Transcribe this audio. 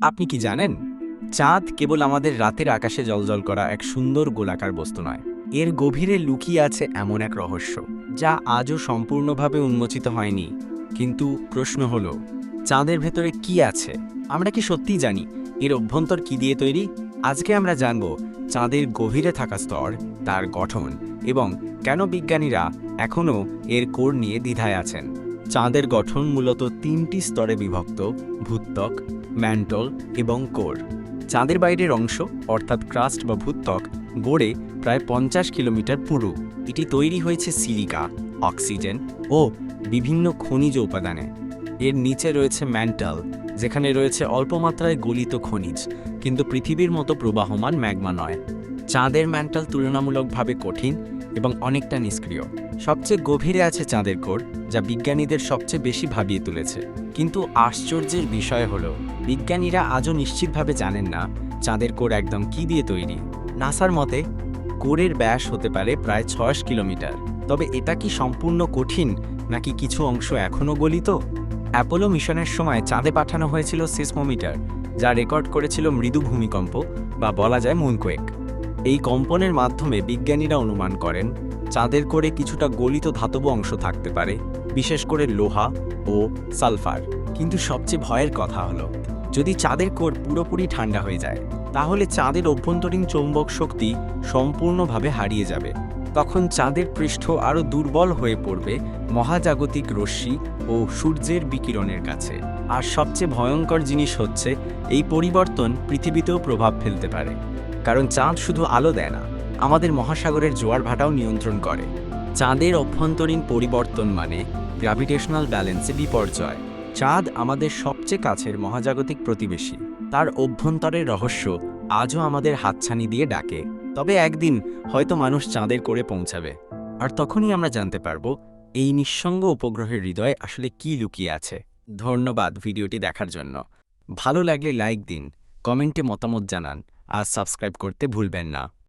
আপনি কি জানেন, চাঁদ কেবল আমাদের রাতের আকাশে জ্বলজ্বল করা এক সুন্দর গোলাকার বস্তু নয়। এর গভীরে লুকিয়ে আছে এমন এক রহস্য যা আজও সম্পূর্ণভাবে উন্মোচিত হয়নি। কিন্তু প্রশ্ন হলো, চাঁদের ভেতরে কি আছে? আমরা কি সত্যিই জানি এর অভ্যন্তর কি দিয়ে তৈরি? আজকে আমরা জানব চাঁদের গভীরে থাকা স্তর, তার গঠন এবং কেন বিজ্ঞানীরা এখনও এর কোর নিয়ে দ্বিধায় আছেন। চাঁদের গঠন মূলত তিনটি স্তরে বিভক্ত: ভূত্বক, ম্যান্টল এবং কোর। চাঁদের বাইরের অংশ অর্থাৎ ক্রাস্ট বা ভূত্বক গড়ে প্রায় 50 কিলোমিটার পুরু। এটি তৈরি হয়েছে সিলিকা, অক্সিজেন ও বিভিন্ন খনিজ উপাদানে। এর নিচে রয়েছে ম্যান্টল, যেখানে রয়েছে অল্প মাত্রায় গলিত খনিজ, কিন্তু পৃথিবীর মতো প্রবাহমান ম্যাগমা নয়। চাঁদের ম্যান্টল তুলনামূলকভাবে কঠিন এবং অনেকটা নিষ্ক্রিয়। সবচেয়ে গভীরে আছে চাঁদের কোর, যা বিজ্ঞানীদের সবচেয়ে বেশি ভাবিয়ে তুলেছে। কিন্তু আশ্চর্যের বিষয় হলো, বিজ্ঞানীরা আজও নিশ্চিতভাবে জানেন না চাঁদের কোর একদম কি দিয়ে তৈরি। নাসার মতে কোরের ব্যাস হতে পারে প্রায় 6 কিলোমিটার। তবে এটা কি সম্পূর্ণ কঠিন, নাকি কিছু অংশ এখনও গলিত? অ্যাপোলো মিশনের সময় চাঁদে পাঠানো হয়েছিল সিসমোমিটার, যা রেকর্ড করেছিল মৃদু ভূমিকম্প বা বলা যায় মুনকোয়েক। এই কম্পনের মাধ্যমে বিজ্ঞানীরা অনুমান করেন চাঁদের কোরে কিছুটা গলিত ধাতব অংশ থাকতে পারে, বিশেষ করে লোহা ও সালফার। কিন্তু সবচেয়ে ভয়ের কথা হলো, যদি চাঁদের কোর পুরোপুরি ঠান্ডা হয়ে যায়, তাহলে চাঁদের অভ্যন্তরীণ চৌম্বক শক্তি সম্পূর্ণভাবে হারিয়ে যাবে। তখন চাঁদের পৃষ্ঠ আরও দুর্বল হয়ে পড়বে মহাজাগতিক রশ্মি ও সূর্যের বিকিরণের কাছে। আর সবচেয়ে ভয়ঙ্কর জিনিস হচ্ছে, এই পরিবর্তন পৃথিবীতেও প্রভাব ফেলতে পারে। কারণ চাঁদ শুধু আলো দেয় না, আমাদের মহাসাগরের জোয়ার ভাটাও নিয়ন্ত্রণ করে। চাঁদের অভ্যন্তরীণ পরিবর্তন মানে গ্র্যাভিটেশনাল ব্যালেন্সে বিপর্যয়। চাঁদ আমাদের সবচেয়ে কাছের মহাজাগতিক প্রতিবেশী। তার অভ্যন্তরের রহস্য আজও আমাদের হাতছানি দিয়ে ডাকে। তবে একদিন হয়তো মানুষ চাঁদের কোরে পৌঁছাবে, আর তখনই আমরা জানতে পারবো এই নিঃসঙ্গ উপগ্রহের হৃদয়ে আসলে কি লুকিয়ে আছে। ধন্যবাদ ভিডিওটি দেখার জন্য। ভালো লাগলে লাইক দিন, কমেন্টে মতামত জানান আর সাবস্ক্রাইব করতে ভুলবেন না।